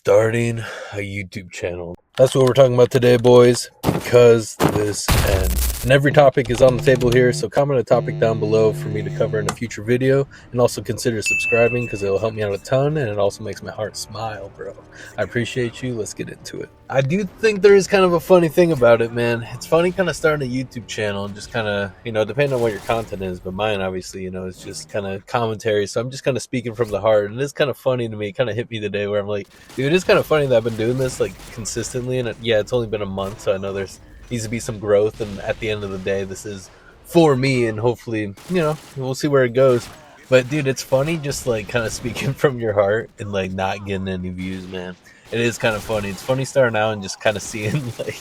Starting a YouTube channel. That's what we're talking about today, boys, because this ends. And every topic is on the table here, so comment a topic down below for me to cover in a future video. And also consider subscribing because it'll help me out a ton, and it also makes my heart smile, bro. I appreciate you. Let's get into it. I do think there is kind of a funny thing about it, man. It's funny kind of starting a YouTube channel and just kind of, depending on what your content is, but mine obviously, is just kind of commentary. So I'm just kind of speaking from the heart, and it's kind of funny to me. It kind of hit me today where I'm like, dude, it is kind of funny that I've been doing this like consistently, and it's only been a month, so I know there's needs to be some growth, and at the end of the day, this is for me, and hopefully, we'll see where it goes. But dude, it's funny just like kind of speaking from your heart and like not getting any views, man. It is kind of funny. It's funny starting out and just kind of seeing like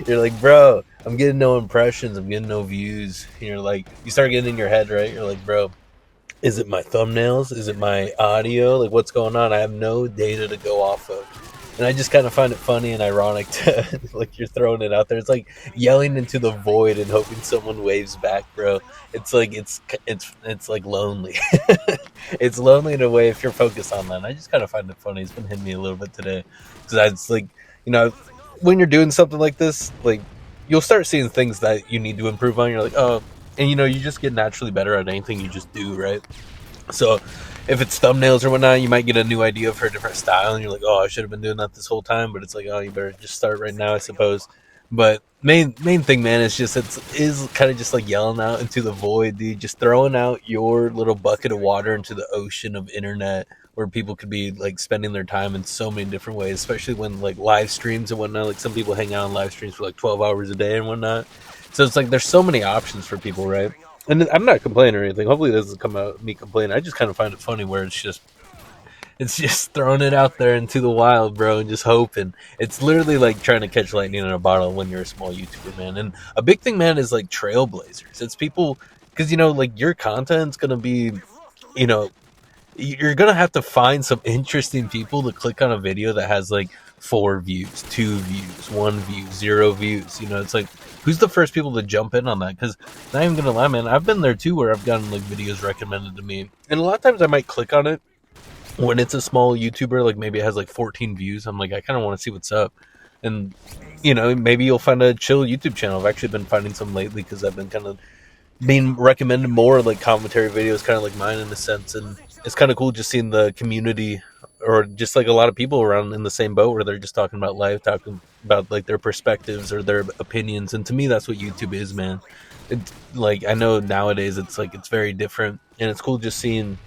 you're like, bro, I'm getting no impressions, I'm getting no views. And you're like, you start getting in your head, right? You're like, bro, is it my thumbnails? Is it my audio? Like, what's going on? I have no data to go off of. And I just kind of find it funny and ironic to like you're throwing it out there. It's like yelling into the void and hoping someone waves back, bro. It's like it's like lonely. It's lonely in a way if you're focused on that. And I just kind of find it funny. It's been hitting me a little bit today because it's like, when you're doing something like this, like you'll start seeing things that you need to improve on. You're like, oh, and you just get naturally better at anything you just do, right? So if it's thumbnails or whatnot, you might get a new idea for a different style, and you're like, oh, I should have been doing that this whole time. But it's like, oh, you better just start right now, I suppose. But main thing, man, is just is kind of just like yelling out into the void, dude. Just throwing out your little bucket of water into the ocean of internet, where people could be like spending their time in so many different ways, especially when like live streams and whatnot. Like some people hang out on live streams for like 12 hours a day and whatnot. So it's like there's so many options for people, right? And I'm not complaining or anything. Hopefully it doesn't come out me complaining. I just kind of find it funny where it's just throwing it out there into the wild, bro, and just hoping. It's literally like trying to catch lightning in a bottle when you're a small YouTuber, man. And a big thing, man, is like trailblazers. It's people, because like your content's gonna be, you're gonna have to find some interesting people to click on a video that has like 4 views, 2 views, 1 view, 0 views. It's like, who's the first people to jump in on that? Because not even gonna lie, man, I've been there too, where I've gotten like videos recommended to me, and a lot of times I might click on it when it's a small YouTuber, like maybe it has like 14 views. I'm like, I kind of want to see what's up, and maybe you'll find a chill YouTube channel. I've actually been finding some lately because I've been kind of being recommended more like commentary videos, kind of like mine in a sense, and it's kind of cool just seeing the community or just like a lot of people around in the same boat where they're just talking about life, talking about like their perspectives or their opinions. And to me, that's what YouTube is, man. It's like, I know nowadays it's like it's very different, and it's cool just seeing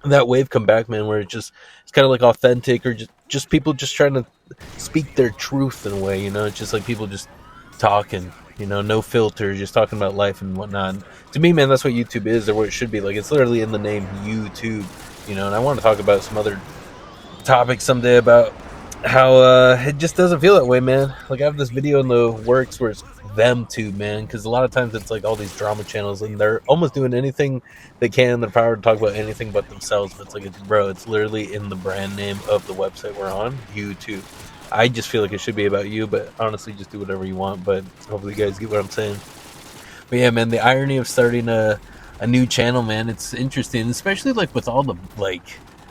that wave come back, man, where it's kind of like authentic, or just people just trying to speak their truth in a way. It's just like people just talking, no filter, just talking about life and whatnot. To me, man, that's what YouTube is, or what it should be. Like, it's literally in the name, YouTube. And I want to talk about some other topics someday about how it just doesn't feel that way, man. Like, I have this video in the works where it's them two, man, because a lot of times it's like all these drama channels, and they're almost doing anything they can in their power to talk about anything but themselves. But it's like, it's literally in the brand name of the website we're on, YouTube. I just feel like it should be about you, but honestly, just do whatever you want. But hopefully you guys get what I'm saying. But yeah, man, the irony of starting a new channel, man, it's interesting, especially like with all the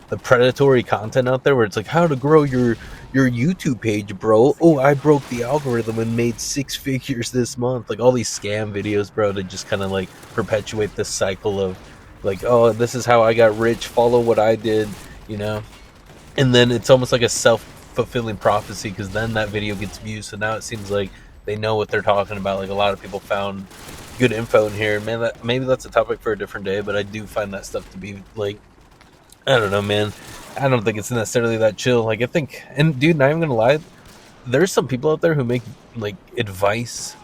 the predatory content out there, where it's like, how to grow your YouTube page, bro. Oh, I broke the algorithm and made 6 figures this month. Like all these scam videos, bro, to just kind of like perpetuate this cycle of like, oh, this is how I got rich, follow what I did, and then it's almost like a self-fulfilling prophecy, because then that video gets views, so now it seems like they know what they're talking about. Like, a lot of people found good info in here, man. Maybe that's a topic for a different day, but I do find that stuff to be like, I don't know, man. I don't think it's necessarily that chill. Like, I think, and dude, not even gonna lie, there's some people out there who make like advice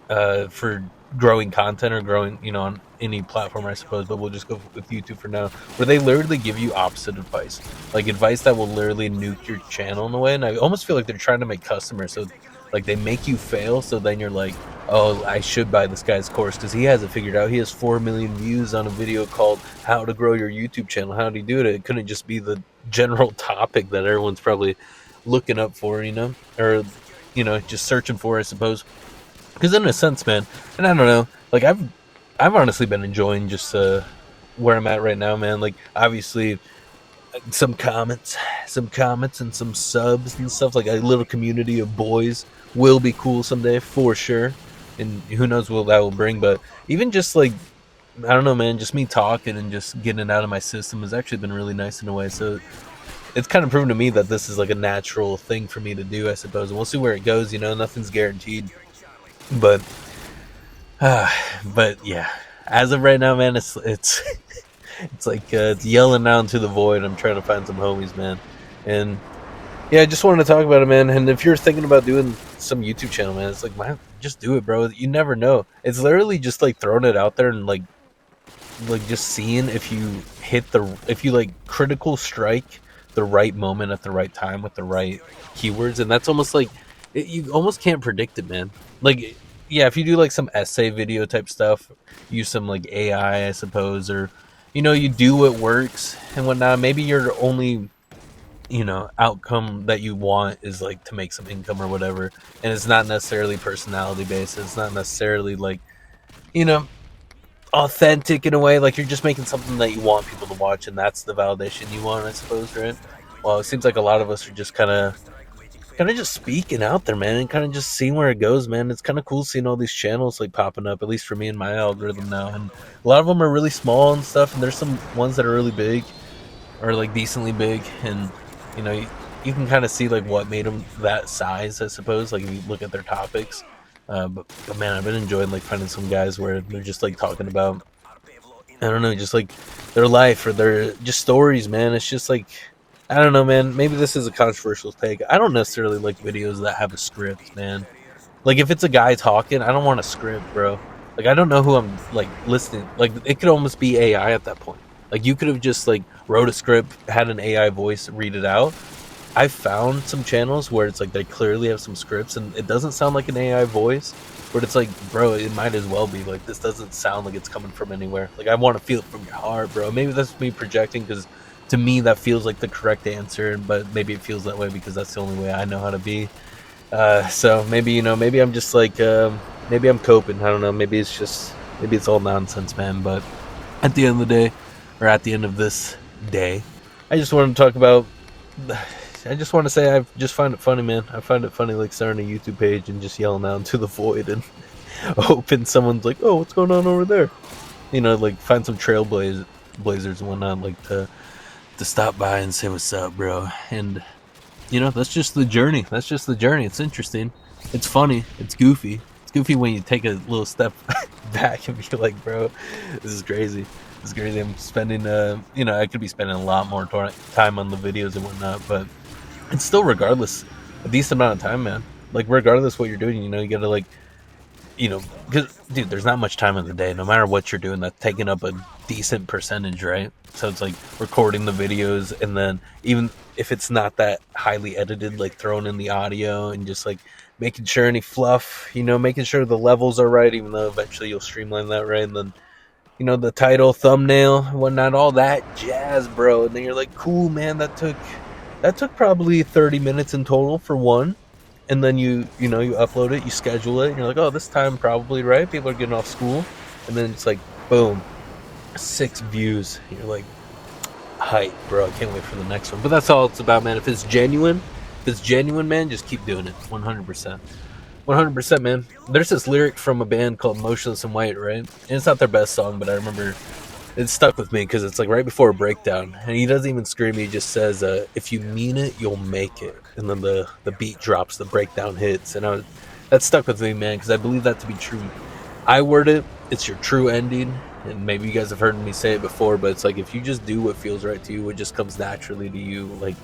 for growing content or growing, on any platform, I suppose, but we'll just go with YouTube for now, where they literally give you opposite advice, like advice that will literally nuke your channel in a way. And I almost feel like they're trying to make customers, so like they make you fail, so then you're like, oh, I should buy this guy's course because he has it figured out. He has 4 million views on a video called how to grow your YouTube channel. How do you do it? It couldn't just be the general topic that everyone's probably looking up for, or just searching for, I suppose. Because in a sense, man, and I don't know, like I've honestly been enjoying just where I'm at right now, man. Like, obviously some comments, and some subs and stuff. Like a little community of boys will be cool someday for sure. And who knows what that will bring. But even just like, I don't know, man, just me talking and just getting it out of my system has actually been really nice in a way. So it's kind of proven to me that this is like a natural thing for me to do, I suppose. And we'll see where it goes. You know, nothing's guaranteed. But but yeah, as of right now, man, it's it's like it's yelling out into the void. I'm trying to find some homies, man, and yeah, I just wanted to talk about it, man. And if you're thinking about doing some YouTube channel, man, it's like, man, just do it, bro. You never know. It's literally just like throwing it out there and like just seeing if you if you like critical strike the right moment at the right time with the right keywords. And that's almost like you almost can't predict it, man. Like, yeah, if you do like some essay video type stuff, use some like AI, I suppose, or you do what works and whatnot. Maybe your only outcome that you want is like to make some income or whatever, and it's not necessarily personality based. It's not necessarily like you know authentic in a way. Like, you're just making something that you want people to watch, and that's the validation you want, I suppose, right? Well, it seems like a lot of us are just kind of just speaking out there, man, and kind of just seeing where it goes, man. It's kind of cool seeing all these channels like popping up, at least for me in my algorithm now. And a lot of them are really small and stuff, and there's some ones that are really big or like decently big, and you can kind of see like what made them that size, I suppose, like if you look at their topics. But man, I've been enjoying like finding some guys where they're just like talking about, I don't know, just like their life or their just stories, man. It's just like, I don't know, man. Maybe this is a controversial take. I don't necessarily like videos that have a script, man. Like, if it's a guy talking, I don't want a script, bro. Like, I don't know who I'm like listening. Like, it could almost be AI at that point. Like, you could have just like wrote a script, had an AI voice read it out. I found some channels where it's like they clearly have some scripts and it doesn't sound like an AI voice, but it's like, bro, it might as well be. Like, this doesn't sound like it's coming from anywhere. Like, I want to feel it from your heart, bro. Maybe that's me projecting, because to me that feels like the correct answer, but maybe it feels that way because that's the only way I know how to be. So maybe maybe I'm just like maybe I'm coping. I don't know. Maybe it's all nonsense, man. But at the end of the day, or at the end of this day, I just want to talk about. I just want to say I just find it funny, man. I find it funny, like starting a YouTube page and just yelling out into the void and hoping someone's like, "Oh, what's going on over there?" Like find some blazers and whatnot, like to stop by and say what's up, bro. And that's just the journey. That's just the journey. It's interesting. It's funny. It's goofy. It's goofy when you take a little step back and be like, bro, this is crazy. This is crazy. I'm spending, I could be spending a lot more time on the videos and whatnot, but it's still, regardless, a decent amount of time, man. Like, regardless what you're doing, you gotta like, because, dude, there's not much time in the day. No matter what you're doing, that's taking up a decent percentage, right? So it's like recording the videos, and then even if it's not that highly edited, like throwing in the audio and just like making sure any fluff, making sure the levels are right, even though eventually you'll streamline that, right? And then, the title, thumbnail, whatnot, all that jazz, bro. And then you're like, cool, man, that took probably 30 minutes in total for one. And then you upload it, you schedule it, and you're like, oh, this time probably, right? People are getting off school. And then it's like, boom, 6 views. And you're like, hype, bro. I can't wait for the next one. But that's all it's about, man. If it's genuine, man, just keep doing it. 100%. 100%, man. There's this lyric from a band called Motionless in White, right? And it's not their best song, but I remember it stuck with me because it's like right before a breakdown, and he doesn't even scream. He just says, "If you mean it, you'll make it." And then the beat drops, the breakdown hits, and that stuck with me, man, because I believe that to be true. I word it, it's your true ending, and maybe you guys have heard me say it before, but it's like if you just do what feels right to you, what just comes naturally to you, like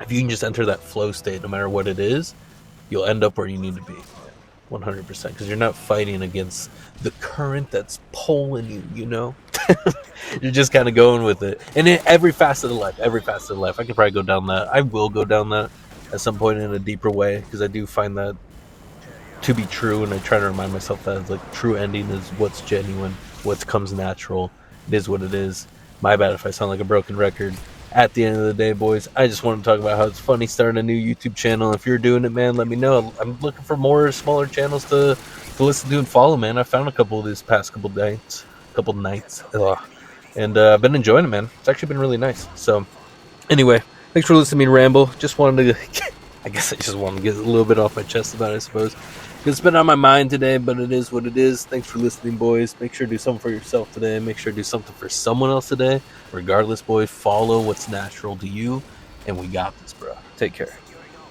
if you can just enter that flow state, no matter what it is, you'll end up where you need to be. 100%, because you're not fighting against the current that's pulling you. You're just kind of going with it. And in every facet of life, I could probably go down that. I will go down that at some point in a deeper way, because I do find that to be true, and I try to remind myself that like true ending is what's genuine, what comes natural. It is what it is. My bad if I sound like a broken record. At the end of the day, boys, I just want to talk about how it's funny starting a new YouTube channel. If you're doing it, man, let me know. I'm looking for more smaller channels to listen to and follow, man. I found a couple of these past couple nights. Ugh. And I've been enjoying it, man. It's actually been really nice. So Anyway, thanks for listening to me ramble. Just wanted to, I guess I just wanted to get a little bit off my chest about it, I suppose. It's been on my mind today, but it is what it is. Thanks for listening, boys. Make sure to do something for yourself today. Make sure to do something for someone else today. Regardless, boys, follow what's natural to you. And we got this, bro. Take care.